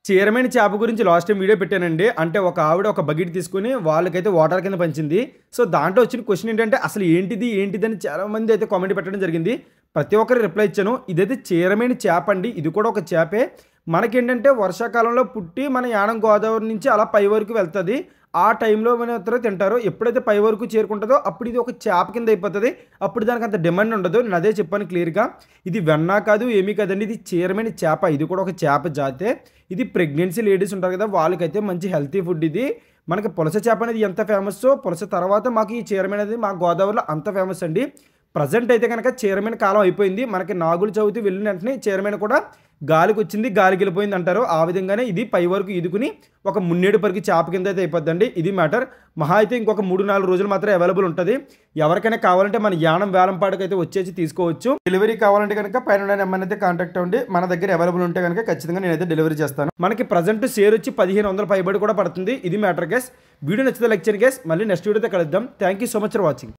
చీరమైన చేప గురించి last time video పెట్టానండి. అంటే ఒక ఆవిడ ఒక బకెట్ తీసుకొని వాళ్ళకైతే వాటర్ కింద పంచింది. సో, దాంట్లో వచ్చిన క్వెషన్ ఏంటంటే అసలు ఏంటిది? ఏంటిదని చాలామంది అయితే కామెంట్ పెట్టడం జరిగింది. ప్రతి ఒక్కరికి రిప్లై ఇచ్చాను. ఇదైతే చీరమైన చేప అండి. ఇది కూడా ఒక చేపే. మనకేంటంటే వర్షాకాలంలో పుట్టి మన యానం గోదావరి నుంచి అలా పై వరకు వెళ్తది. ఆ టైంలో మాత్రం తింటారు. ఎప్పుడైతే పై వరకు చేరుకుంటదో అప్పుడు ఇది ఒక చేప కింద అయిపోతది. అప్పుడు దానికి అంత డిమాండ్ ఉండదు. నేను అదే చెప్పాను క్లియర్‌గా. ఇది వెన్న కాదు, ఏమీ కాదండి. ఇది చీరమైన చేప. ఇది కూడా ఒక చేప జాతే. ఇది ప్రెగ్నెన్సీ లేడీస్ ఉంటారు కదా! వాళ్ళకైతే మంచి హెల్తీ ఫుడ్ ఇది. మనకి పులస చేప అనేది ఎంత ఫేమస్సో, పులస తర్వాత మాకు ఈ చీరమైన అనేది మా గోదావరిలో అంత ఫేమస్ అండి. ప్రెజెంట్ అయితే గనక చీరమైన కాలం అయిపోయింది. మనకి నాగుల చవితి వెళ్ళిన వెంటనే చీరమైన కూడా గాలికొచ్చింది, గాలికెళ్ళిపోయింది అంటారు. ఆ విధంగానే ఇది పై వరకు ఈదుకుని ఒక మున్నేడు పరికి చేప కింద అయితే అయిపోద్దండి. ఇది మ్యాటర్. మహా అయితే ఇంకొక 3, 4 రోజులు మాత్రమే అవైలబుల్ ఉంటది. ఎవరికైనా కావాలంటే మన యానం వేలంపాటకైతే వచ్చేసి తీసుకోవచ్చు. డెలివరీ కావాలంటే గనక పైన ఉన్న నెంబర్‌ని అయితే కాంటాక్ట్ అవ్వండి. మన దగ్గర అవైలబుల్ ఉంటే గనక ఖచ్చితంగా నేనైతే డెలివరీ చేస్తాను. మనకి ప్రెజెంట్ షేర్ వచ్చి 1500 పైబడి కూడా పడుతుంది. ఇది మ్యాటర్ గైస్. వీడియో నచ్చితే లైక్ చేయండి గైస్. మళ్ళీ నెక్స్ట్ వీడియోతో కలుద్దాం. Thank you so much for watching.